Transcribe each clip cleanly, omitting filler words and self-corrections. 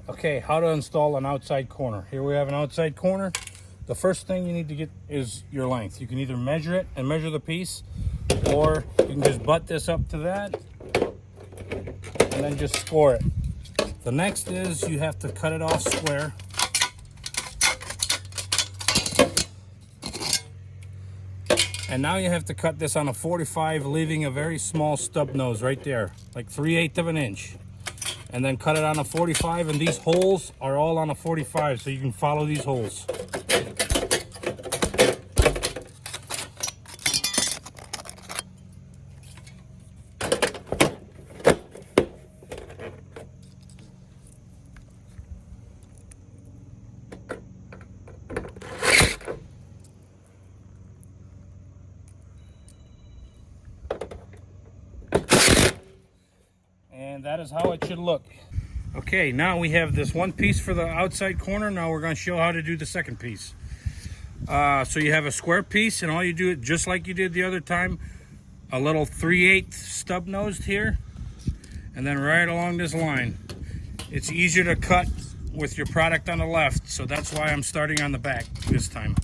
Okay, how to install an outside corner. Here we have an outside corner. The first thing you need to get is your length. You can either measure it and measure the piece, or you can just butt this up to that and then just score it. The next is you have to cut it off square. And now you have to cut this on a 45, leaving a very small stub nose right there, like 3/8 of an inch. And then cut it on a 45, and these holes are all on a 45, so you can follow these holes. And that is how it should look. Okay, now we have this one piece for the outside corner. Now we're going to show how to do the second piece. So you have a square piece, and all you do it just like you did the other time. A little 3/8 stub nosed here, and then right along this line. It's easier to cut with your product on the left, so that's why I'm starting on the back this time.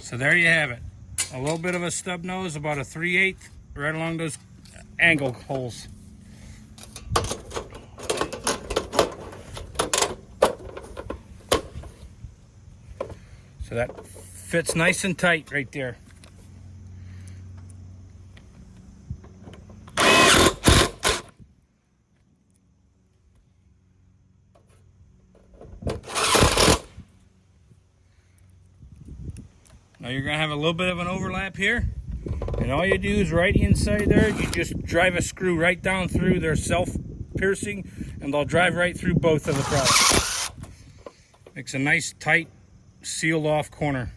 So there you have it. A little bit of a stub nose, about a 3/8, right along those angle holes. So that fits nice and tight right there. Now you're going to have a little bit of an overlap here. And all you do is right inside there, you just drive a screw right down through. They're self-piercing, and they'll drive right through both of the products. Makes a nice, tight, sealed off corner.